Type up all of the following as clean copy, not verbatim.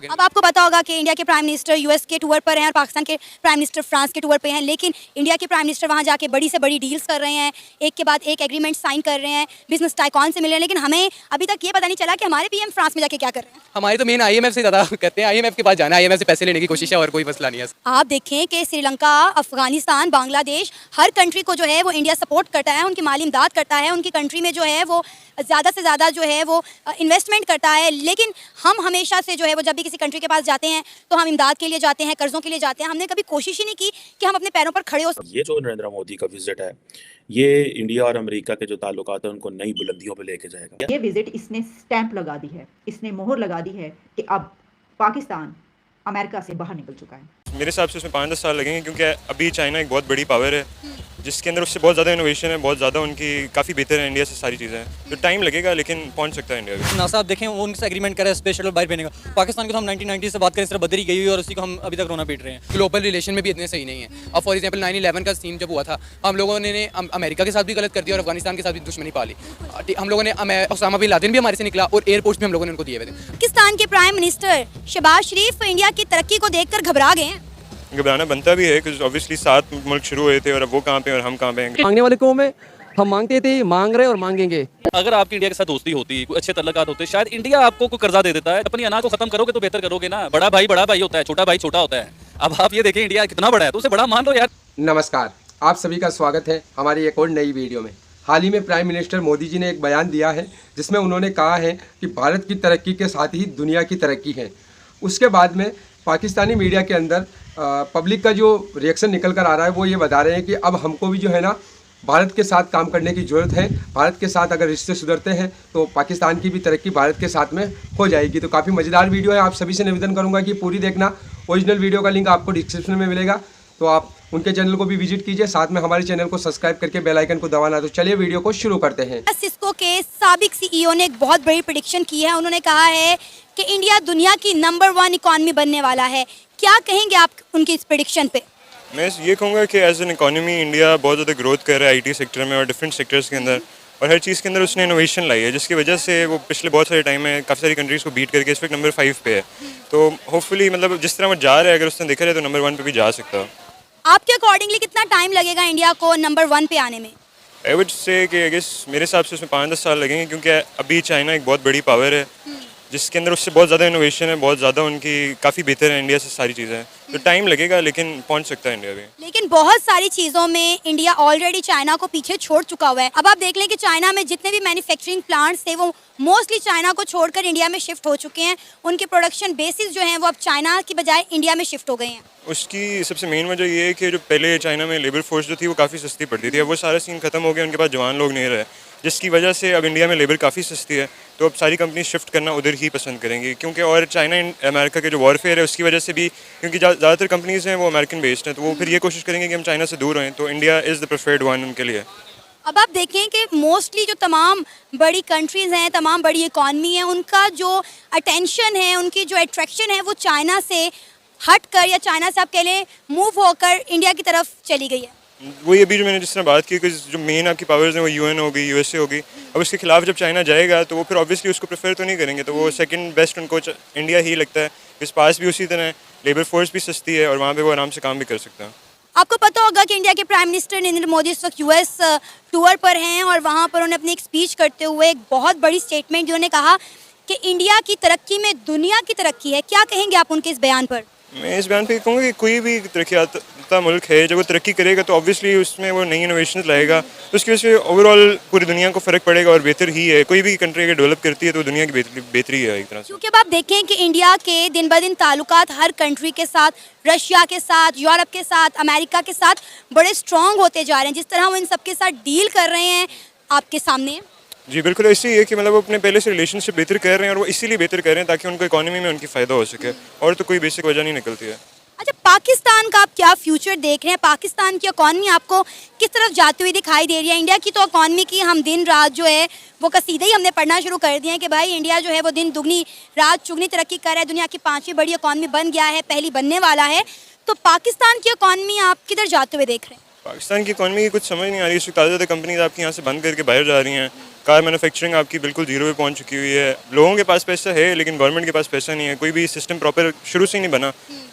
अब आपको पता होगा कि इंडिया के प्राइम मिनिस्टर यूएस के टूर पर हैं और पाकिस्तान के प्राइम मिनिस्टर फ्रांस के टूर पे हैं, लेकिन इंडिया के प्राइम मिनिस्टर वहाँ जाके बड़ी से बड़ी डील्स कर रहे हैं, एक के बाद एक एग्रीमेंट साइन कर रहे हैं, बिजनेस टाइकॉन से मिल रहे हैं, लेकिन हमें अभी तक ये पता नहीं चला कि हमारे पीएम फ्रांस में जाके क्या कर रहे हैं। हमारी तो मेन आईएमएफ से ज़्यादा कहते हैं, आईएमएफ के पास जाना है, आईएमएफ से पैसे लेने की कोशिश है और कोई मसला नहीं है। आप देखें कि श्रीलंका, अफगानिस्तान, बांग्लादेश, हर कंट्री को जो है वो इंडिया सपोर्ट करता है, उनकी माली इमदाद करता है, उनकी कंट्री में जो है वो ज़्यादा से ज़्यादा जो है वो इन्वेस्टमेंट करता है, लेकिन हम हमेशा से जो है वो जब भी किसी कंट्री के पास जाते हैं तो हम इमदाद के लिए जाते हैं, कर्ज़ों के लिए जाते हैं। हमने कभी कोशिश ही नहीं की कि हम अपने पैरों पर खड़े हो। ये जो नरेंद्र मोदी का विजिट है, ये इंडिया और अमेरिका के जो ताल्लुकात हैं उनको नई बुलंदियों पे लेके जाएगा। ये विजिट इसने स्टैंप लगा दी है, इसने मोहर लगा दी है कि अब पाकिस्तान अमेरिका से बाहर निकल चुका है। मेरे हिसाब से उसमें 5-10 साल लगेंगे, क्योंकि अभी चाइना एक बहुत बड़ी पावर है जिसके अंदर उससे बहुत ज़्यादा इनोवेशन है, बहुत ज़्यादा उनकी काफ़ी बेहतर है इंडिया से सारी चीज़ें। तो टाइम लगेगा लेकिन पहुंच सकता है इंडिया भी। नासा आप देखें वो उनसे एग्रीमेंट करे स्पेशल बाहर भेजने का। पाकिस्तान को तो हम 1990 से बात करें, इस तरह बदरी गई हुई और उसी को हम अभी तक रोना पीट रहे हैं। ग्लोबल रिलेशन में भी इतने सही नहीं है। अब फॉर एग्जांपल 9/11 का सीन जब हुआ था, हम लोगों ने अमेरिका के साथ भी गलत कर दिया और अफगानिस्तान के साथ भी दुश्मनी पाली। हम लोगों ने ओसामा बिन लादेन भी हमारे से निकला और एयरपोर्ट भी हम लोगों ने उनको दिए हुए थे। पाकिस्तान के प्राइम मिनिस्टर शहबाज शरीफ इंडिया की तरक्की को देखकर घबरा गए हैं। घबराना बनता भी है क्योंकि ऑब्वियसली 7 मुल्क शुरू हुए थे और अब वो कहाँ पे और हम कहाँ पे हैं। मांगने वाले कौम है, हम मांगते थे, मांग रहे और मांगेंगे। अगर आपकी इंडिया के साथ दोस्ती होती, कोई अच्छे तल्लुकात होते, शायद इंडिया आपको कोई कर्जा दे देता है। अपनी अनाज को खत्म करोगे तो बेहतर करोगे ना। बड़ा भाई होता है, छोटा भाई छोटा होता है। अब आप ये देखें इंडिया कितना बड़ा है तो उसे बड़ा मान लो यार। नमस्कार, आप सभी का स्वागत है हमारी एक और नई वीडियो में। हाल ही में प्राइम मिनिस्टर मोदी जी ने एक बयान दिया है जिसमें उन्होंने कहा है कि भारत की तरक्की के साथ ही दुनिया की तरक्की है। उसके बाद में पाकिस्तानी मीडिया के अंदर पब्लिक का जो रिएक्शन निकल कर आ रहा है वो ये बता रहे हैं कि अब हमको भी जो है ना भारत के साथ काम करने की ज़रूरत है। भारत के साथ अगर रिश्ते सुधरते हैं तो पाकिस्तान की भी तरक्की भारत के साथ में हो जाएगी। तो काफ़ी मज़ेदार वीडियो है, आप सभी से निवेदन करूंगा कि पूरी देखना। ओरिजिनल वीडियो का लिंक आपको डिस्क्रिप्शन में मिलेगा, तो आप उनके चैनल को भी विजिट कीजिए, साथ में हमारे चैनल को सब्सक्राइब करके बेल आइकन को दबाना। तो चलिए वीडियो को शुरू करते हैं। सिस्को के साबिक सीईओ ने एक बहुत बड़ी प्रेडिक्शन की है। उन्होंने कहा है कि इंडिया दुनिया की नंबर 1 इकॉनमी बनने वाला है। क्या कहेंगे आप उनकी इस प्रेडिक्शन पे? मैं ये कहूँगा कि एज एन इकोनॉमी इंडिया बहुत ज़्यादा ग्रोथ कर रहा है आईटी सेक्टर में और डिफरेंट सेक्टर्स के अंदर, और हर चीज़ के अंदर उसने इनोवेशन लाई है जिसकी वजह से वो पिछले बहुत सारे टाइम में काफ़ी सारी कंट्रीज़ को बीट करके इस वक्त नंबर 5 पे है। तो होपफुली मतलब जिस तरह वो जा रहा है, अगर उसने देखा है तो नंबर 1 पे भी जा सकता है। आपके अकॉर्डिंगली कितना टाइम लगेगा इंडिया को नंबर 1 पे आने में? आई वुड से कि आई गेस मेरे हिसाब से उसमें 5-10 साल लगेंगे, क्योंकि अभी चाइना एक बहुत बड़ी पावर है जिसके अंदर उससे बहुत ज़्यादा इनोवेशन है, बहुत ज़्यादा उनकी काफ़ी बेहतर है इंडिया से सारी चीज़ें। तो टाइम लगेगा लेकिन पहुंच सकता है इंडिया भी। लेकिन बहुत सारी चीज़ों में इंडिया ऑलरेडी चाइना को पीछे छोड़ चुका हुआ है। अब आप देख लें कि चाइना में जितने भी मैन्युफैक्चरिंग प्लांट्स थे वो मोस्टली चाइना को छोड़कर इंडिया में शिफ्ट हो चुके हैं। उनके प्रोडक्शन बेसिस जो हैं वो अब चाइना की बजाय इंडिया में शिफ्ट हो गए हैं। उसकी सबसे मेन वजह ये है कि जो पहले चाइना में लेबर फोर्स जो थी वो काफ़ी सस्ती पड़ती थी, अब वो सारा सीन खत्म हो गया, उनके पास जवान लोग नहीं रहे, जिसकी वजह से अब इंडिया में लेबर काफ़ी सस्ती है। तो अब सारी कंपनी शिफ्ट करना उधर ही पसंद करेंगी, क्योंकि और चाइना अमेरिका के जो वॉरफेयर है उसकी वजह से भी, क्योंकि ज़्यादातर कंपनीज़ हैं वो अमेरिकन बेस्ड हैं, तो वो फिर ये कोशिश करेंगे कि हम चाइना से दूर रहें। तो India is the preferred one उनके लिए। अब आप देखें कि मोस्टली जो तमाम बड़ी कंट्रीज़ हैं, तमाम बड़ी इकॉनमी है, उनका जो अटेंशन है, उनकी जो अट्रैक्शन है वो चाइना से हट कर या चाइना से आप कह लें मूव होकर इंडिया की तरफ चली गई है। वही अभी जो मैंने जिस तरह बात की कि जो मेन आपकी पावर्स हैं वो यूएन होगी, यूएसए होगी, अब उसके खिलाफ जब चाइना जाएगा तो वो फिर ऑब्वियसली उसको प्रेफर तो नहीं करेंगे, तो वो सेकंड बेस्ट उनको इंडिया ही लगता है। इस पास भी उसी तरह है, लेबर फोर्स भी सस्ती है और वहाँ पे वो आराम से काम भी कर सकता है। आपको पता होगा कि इंडिया के प्राइम मिनिस्टर नरेंद्र मोदी इस वक्त यूएस टूर पर हैं और वहाँ पर उन्होंने अपनी एक स्पीच करते हुए एक बहुत बड़ी स्टेटमेंट दी। उन्होंने कहा कि इंडिया की तरक्की में दुनिया की तरक्की है। क्या कहेंगे आप उनके इस बयान पर? मैं इस बयान पे कहूँगा कि कोई भी तरक्की याफ्ता मुल्क है जब वो तरक्की करेगा तो ऑब्वियसली उसमें वो नई इनोवेशन लाएगा, तो उसकी वजह से ओवरऑल पूरी दुनिया को फ़र्क पड़ेगा और बेहतर ही है। कोई भी कंट्री अगर डेवलप करती है तो दुनिया की बेहतरी है एक तरह से। क्योंकि अब आप देखें कि इंडिया के दिन ब दिन ताल्लुकात हर कंट्री के साथ, रशिया के साथ, यूरोप के साथ, अमेरिका के साथ बड़े स्ट्रॉन्ग होते जा रहे हैं। जिस तरह वो इन सबके साथ डील कर रहे हैं आपके सामने। जी बिल्कुल ऐसे ही है कि मतलब वो अपने पहले से रिलेशनशिप बेहतर कर रहे हैं और वो इसीलिए बेहतर कर रहे हैं ताकि उनको इकोनॉमी में उनकी फ़ायदा हो सके, और तो कोई बेसिक वजह नहीं निकलती है। अच्छा, पाकिस्तान का आप क्या फ्यूचर देख रहे हैं? पाकिस्तान की इकॉनमी आपको किस तरफ जाती हुई दिखाई दे रही है? इंडिया की तो इकॉनमी की हम दिन रात जो है वो कसीदे ही हमने पढ़ना शुरू कर दिए हैं कि भाई इंडिया जो है वो दिन दुगनी रात चुगनी तरक्की कर रहा है, दुनिया की 5वीं बड़ी इकॉनमी बन गया है, पहली बनने वाला है। तो पाकिस्तान की इकॉनमी आप किधर जाते हुए देख रहे हैं? पाकिस्तान की इकॉनमी की कुछ समझ नहीं आ रही। इस वक्त ज़्यादा कंपनीज आपकी यहाँ से बंद करके बाहर जा रही हैं। कार मैन्युफैक्चरिंग आपकी बिल्कुल जीरो पे पहुँच चुकी हुई है। लोगों के पास पैसा है लेकिन गवर्नमेंट के पास पैसा नहीं है। कोई भी सिस्टम प्रॉपर शुरू से ही नहीं बना,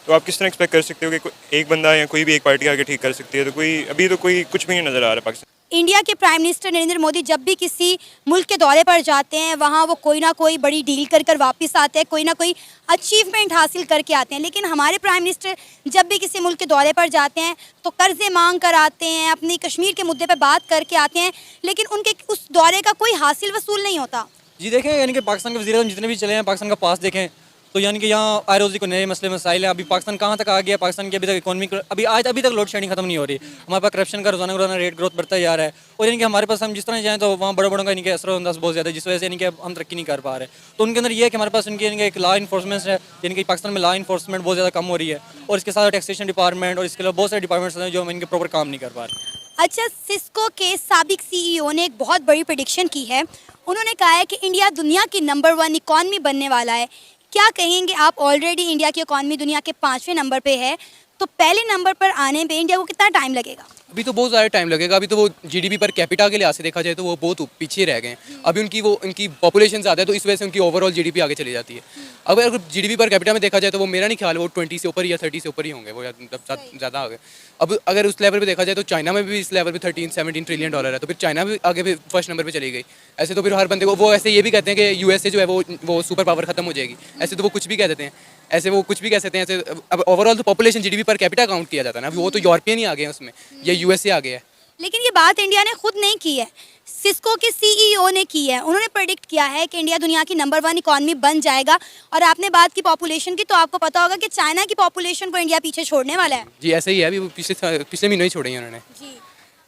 तो आप किस तरह एक्सपेक्ट कर सकते हो कि एक बंदा या कोई भी एक पार्टी आके ठीक कर सकती है? तो कोई कुछ भी नहीं नज़र आ रहा पाकिस्तान। इंडिया के प्राइम मिनिस्टर नरेंद्र मोदी जब भी किसी मुल्क के दौरे पर जाते हैं वहाँ वो कोई ना कोई बड़ी डील कर वापस आते हैं, कोई ना कोई अचीवमेंट हासिल करके आते हैं। लेकिन हमारे प्राइम मिनिस्टर जब भी किसी मुल्क के दौरे पर जाते हैं तो कर्जे मांग कर आते हैं, अपनी कश्मीर के मुद्दे पर बात करके आते हैं, लेकिन उनके उस दौरे का कोई हासिल वसूल नहीं होता। जी देखें, यानी कि पाकिस्तान के वज़ीर-ए-आज़म जितने भी चले हैं, पाकिस्तान का पास देखें तो यानी कि यहाँ आए रोज़ी को नए मसले मसाइल हैं। अभी पाकिस्तान कहाँ तक आ गया? पाकिस्तान की अभी तक इकॉनमी अभी तक लोड शेडिंग खत्म नहीं हो रही। हमारे पास करप्शन का रोज़ाना रेट ग्रोथ बढ़ता जा रहा है, और यानी कि हमारे पास हम जिस तरह जाएँ तो वहाँ बड़ों का यानी कि असर-अंदाज बहुत ज़्यादा है, जिस वजह से यानी कि हम तरक्की नहीं कर पा रहे। तो उनके अंदर ये है कि हमारे पास उनकी यानी कि एक लॉ इन्फोर्समेंट है, यानी कि पाकिस्तान में लॉ इन्फोर्समेंट बहुत ज़्यादा कम हो रही है, और इसके साथ टैक्सेशन डिपार्टमेंट और इसके अलावा बहुत सारे डिपार्टमेंट्स हैं जो इनके प्रॉपर काम नहीं कर पा रहे। अच्छा, सिस्को के साबिक CEO ने एक बहुत बड़ी प्रेडिक्शन की है। उन्होंने कहा है कि इंडिया दुनिया की नंबर 1 इकॉनमी बनने वाला है। क्या कहेंगे आप? ऑलरेडी इंडिया की इकॉनमी दुनिया के 5वें नंबर पे है, तो पहले नंबर पर आने में इंडिया को कितना टाइम लगेगा? अभी तो बहुत ज़्यादा टाइम लगेगा। अभी तो वो GDP पर कैपिटा के लिहाज से देखा जाए तो वो बहुत पीछे रह गए हैं। अभी उनकी पॉपुलेशन ज़्यादा है तो इस वजह से उनकी ओवरऑल GDP आगे चली जाती है। अगर GDP पर कैपिटा में देखा जाए तो वो मेरा नहीं ख्याल वो 20 से ऊपर या 30 से ऊपर ही होंगे, वो ज़्यादा आ गए। अब अगर उस लेवल पे देखा जाए तो चाइना में भी इस लेवल पे 13-17 ट्रिलियन डॉलर है, तो फिर चाइना भी आगे भी फर्स्ट नंबर पे चली गई। ऐसे तो फिर हर बंदे को वो ऐसे ये भी कहते हैं कि USA जो है वो सुपर पावर खत्म हो जाएगी। ऐसे तो वो कुछ भी कह देते हैं, ऐसे वो कुछ भी कह सकते हैं। ऐसे अब ओवरऑल तो population GDP per capita count किया जाता है ना, वो तो यूरोपियन ही आ गए हैं उसमें, या USA आ गया है। लेकिन ये बात इंडिया ने खुद नहीं की है, सिस्को के CEO ने की है। उन्होंने प्रेडिक्ट किया है कि इंडिया दुनिया की नंबर 1 इकॉनमी बन जाएगा। और आपने बात की पॉपुलेशन की, तो आपको पता होगा कि चाइना की पॉपुलेशन को इंडिया पीछे छोड़ने वाला है। जी ऐसे ही है, अभी पिछले महीनों ही छोड़े हैं उन्होंने। जी।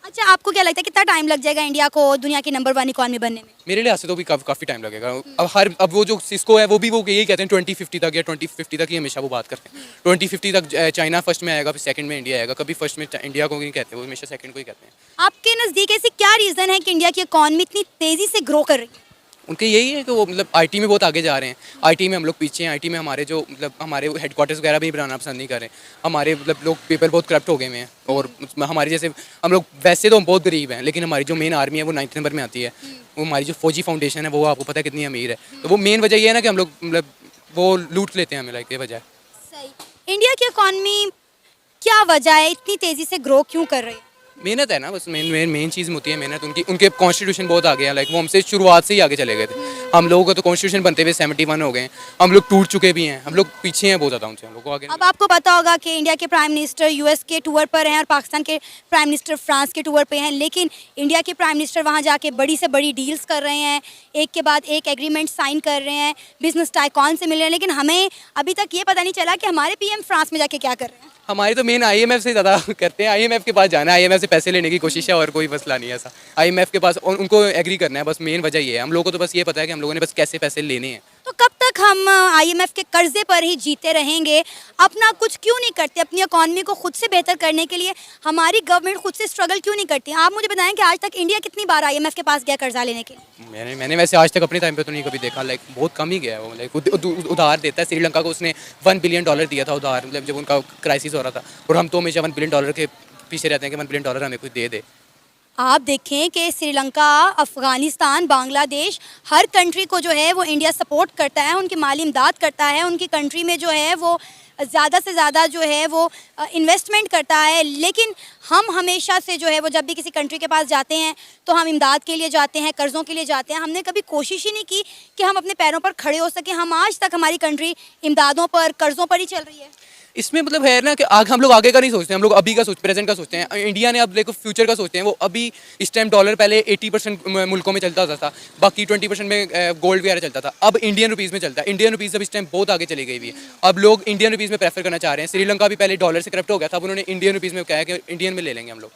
अच्छा, आपको क्या लगता है कितना टाइम लग जाएगा इंडिया को दुनिया की नंबर 1 इकॉनमी बनने में? मेरे लिहाज से तो भी काफ़ी टाइम लगेगा। अब वो जो सिस्को है वो यही कहते हैं 2050 तक या 2050 तक ही हमेशा वो बात करते हैं। 2050 तक चाइना फर्स्ट में आएगा, फिर सेकंड में इंडिया आएगा। कभी फर्स्ट में इंडिया को नहीं कहते, वो हमेशा सेकंड को ही कहते हैं। आपके नज़दीक ऐसी क्या रीज़न है कि इंडिया की इकॉनमी इतनी तेज़ी से ग्रो कर रही है? उनके यही है कि वो मतलब IT में बहुत आगे जा रहे हैं। IT में हम लोग पीछे हैं। IT में हमारे जो मतलब हमारे हेडक्वार्टर्स वगैरह भी बनाना पसंद नहीं कर रहे। हमारे मतलब लोग पीपल बहुत करप्ट हो गए हैं, और हमारे जैसे हम लोग वैसे तो हम बहुत गरीब हैं, लेकिन हमारी जो मेन आर्मी है वो 9th नंबर में आती है। वो हमारी जो फौजी फाउंडेशन है वो आपको पता है कितनी अमीर है। तो वो मेन वजह ये है ना कि हम लोग मतलब वो लूट लेते हैं हमें, लाइक ये वजह है। सही। इंडिया की इकॉनमी क्या वजह है इतनी तेज़ी से ग्रो क्यों कर रही है? मेहनत है ना, बस मेन चीज़ होती है मेहनत। उनके कॉन्स्टिट्यूशन बहुत आगे हैं, लाइक वो हमसे शुरुआत से ही आगे चले गए थे। हम लोगों का तो कॉन्स्टिट्यूशन बनते हुए 71 हो गए हैं। हम लोग टूट चुके भी हैं, हम लोग पीछे हैं बहुत ज़्यादा उनसे, हम लोग को आगे। अब आपको पता होगा कि इंडिया के प्राइम मिनिस्टर US के टूर पर हैं और पाकिस्तान के प्राइम मिनिस्टर फ्रांस के टूर पे हैं, लेकिन इंडिया के प्राइम मिनिस्टर वहाँ जाके बड़ी से बड़ी डील्स कर रहे हैं, एक के बाद एक एग्रीमेंट साइन कर रहे हैं, बिजनेस टाइकॉन से मिल रहे हैं। लेकिन हमें अभी तक ये पता नहीं चला कि हमारे PM फ्रांस में जाके क्या कर रहे हैं। हमारी तो मेन IMF से ज़्यादा करते हैं। IMF के पास जाना है, IMF से पैसे लेने की कोशिश है, और कोई मसला नहीं है ऐसा। IMF के पास उनको एग्री करना है, बस मेन वजह ये है। हम लोगों को तो बस ये पता है कि हम लोगों ने बस कैसे पैसे लेने हैं। तो कब तक हम IMF के कर्जे पर ही जीते रहेंगे? अपना कुछ क्यों नहीं करते? अपनी इकॉनमी को खुद से बेहतर करने के लिए हमारी गवर्नमेंट खुद से स्ट्रगल क्यों नहीं करती? आप मुझे बताएं कि आज तक इंडिया कितनी बार IMF के पास गया कर्जा लेने के लिए? मैंने वैसे आज तक अपने टाइम पे तो नहीं कभी देखा, लाइक बहुत कम ही गया है वो। लाइक उधार देता है। श्रीलंका को उसने $1 बिलियन दिया था उधार, मतलब जब उनका क्राइसिस हो रहा था। और हम तो हमेशा $1 बिलियन के पीछे रहते हैं कि $1 बिलियन हमें कुछ दे दे। आप देखें कि श्रीलंका, अफ़गानिस्तान, बांग्लादेश, हर कंट्री को जो है वो इंडिया सपोर्ट करता है, उनकी माली इमदाद करता है, उनकी कंट्री में जो है वो ज़्यादा से ज़्यादा जो है वो इन्वेस्टमेंट करता है। लेकिन हम हमेशा से जो है वो जब भी किसी कंट्री के पास जाते हैं तो हम इमदाद के लिए जाते हैं, कर्ज़ों के लिए जाते हैं। हमने कभी कोशिश ही नहीं की कि हम अपने पैरों पर खड़े हो सकें। हम आज तक हमारी कंट्री इमदादों पर, कर्ज़ों पर ही चल रही है। इसमें मतलब है ना कि हम लोग आगे का नहीं सोचते, हम लोग अभी का प्रेजेंट का सोचते हैं। इंडिया ने अब देखो फ्यूचर का सोचते हैं। वो अभी इस टाइम डॉलर पहले 80% मुल्कों में चलता था, बाकी 20% में गोल्ड वगैरह चलता था। अब इंडियन रुपीज़ में चलता है। इंडियन रुपीज़ अब इस टाइम बहुत आगे चली गई हुई है। अब लोग इंडियन रुपीज़ में प्रेफर करना चाह रहे हैं। श्रीलंका भी पहले डॉलर से करप्ट हो गया था, अब उन्होंने इंडियन रुपीज़ में कहा है कि इंडियन में ले लेंगे हम लोग।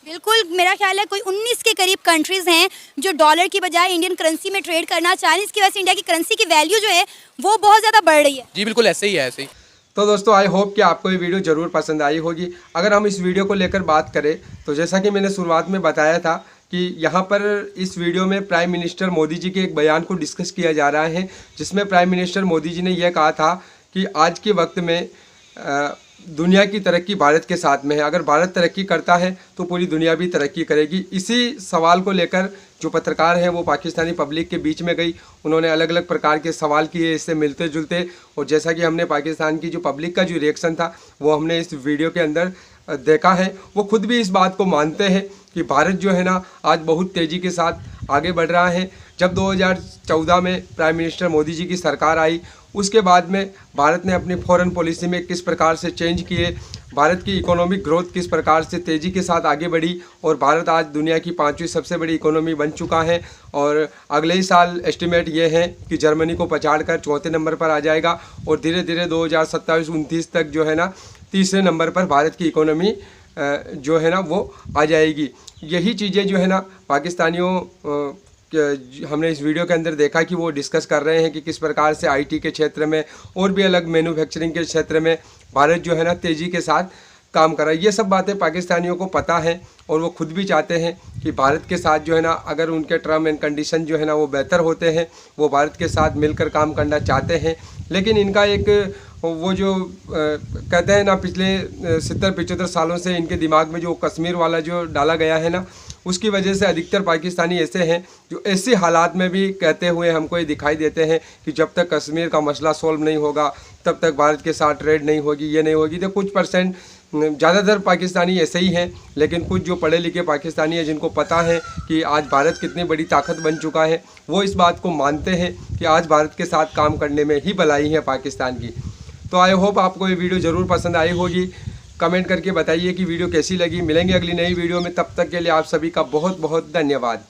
बिल्कुल, मेरा ख्याल है कोई 19 के करीब कंट्रीज़ हैं जो डॉलर की बजाय इंडियन करेंसी में ट्रेड करना चाह रही हैं। इसकी वजह से इंडिया की करेंसी की वैल्यू जो है वो बहुत ज़्यादा बढ़ रही है। जी बिल्कुल ऐसे ही है, ऐसे ही। तो दोस्तों आई होप कि आपको ये वीडियो ज़रूर पसंद आई होगी। अगर हम इस वीडियो को लेकर बात करें तो जैसा कि मैंने शुरुआत में बताया था कि यहाँ पर इस वीडियो में प्राइम मिनिस्टर मोदी जी के एक बयान को डिस्कस किया जा रहा है, जिसमें प्राइम मिनिस्टर मोदी जी ने यह कहा था कि आज के वक्त में दुनिया की तरक्की भारत के साथ में है। अगर भारत तरक्की करता है तो पूरी दुनिया भी तरक्की करेगी। इसी सवाल को लेकर जो पत्रकार हैं वो पाकिस्तानी पब्लिक के बीच में गई, उन्होंने अलग अलग प्रकार के सवाल किए इससे मिलते जुलते, और जैसा कि हमने पाकिस्तान की जो पब्लिक का जो रिएक्शन था वो हमने इस वीडियो के अंदर देखा है। वो खुद भी इस बात को मानते हैं कि भारत जो है ना आज बहुत तेज़ी के साथ आगे बढ़ रहा है। जब 2014 में प्राइम मिनिस्टर मोदी जी की सरकार आई, उसके बाद में भारत ने अपनी फॉरेन पॉलिसी में किस प्रकार से चेंज किए, भारत की इकोनॉमिक ग्रोथ किस प्रकार से तेज़ी के साथ आगे बढ़ी, और भारत आज दुनिया की 5वीं सबसे बड़ी इकोनॉमी बन चुका है। और अगले ही साल एस्टिमेट ये है कि जर्मनी को पछाड़कर 4थे नंबर पर आ जाएगा, और धीरे धीरे 2027-29 तक जो है ना 3रे नंबर पर भारत की इकोनॉमी जो है ना वो आ जाएगी। यही चीज़ें जो है ना पाकिस्तानियों हमने इस वीडियो के अंदर देखा कि वो डिस्कस कर रहे हैं कि किस प्रकार से आईटी के क्षेत्र में और भी अलग मैन्युफैक्चरिंग के क्षेत्र में भारत जो है ना तेज़ी के साथ काम कर रहा है। ये सब बातें पाकिस्तानियों को पता है और वो खुद भी चाहते हैं कि भारत के साथ जो है ना अगर उनके टर्म एंड कंडीशन जो है ना वो बेहतर होते हैं, वो भारत के साथ मिलकर काम करना चाहते हैं। लेकिन इनका एक वो जो कहते हैं ना पिछले 70-75 सालों से इनके दिमाग में जो कश्मीर वाला जो डाला गया है ना, उसकी वजह से अधिकतर पाकिस्तानी ऐसे हैं जो ऐसे हालात में भी कहते हुए हमको ये दिखाई देते हैं कि जब तक कश्मीर का मसला सॉल्व नहीं होगा तब तक भारत के साथ ट्रेड नहीं होगी, ये नहीं होगी। तो कुछ परसेंट ज़्यादातर पाकिस्तानी ऐसे ही हैं, लेकिन कुछ जो पढ़े लिखे पाकिस्तानी हैं जिनको पता है कि आज भारत कितनी बड़ी ताकत बन चुका है, वो इस बात को मानते हैं कि आज भारत के साथ काम करने में ही भलाई है पाकिस्तान की। तो आई होप आपको ये वीडियो ज़रूर पसंद आई होगी। कमेंट करके बताइए कि वीडियो कैसी लगी। मिलेंगे अगली नई वीडियो में, तब तक के लिए आप सभी का बहुत बहुत धन्यवाद।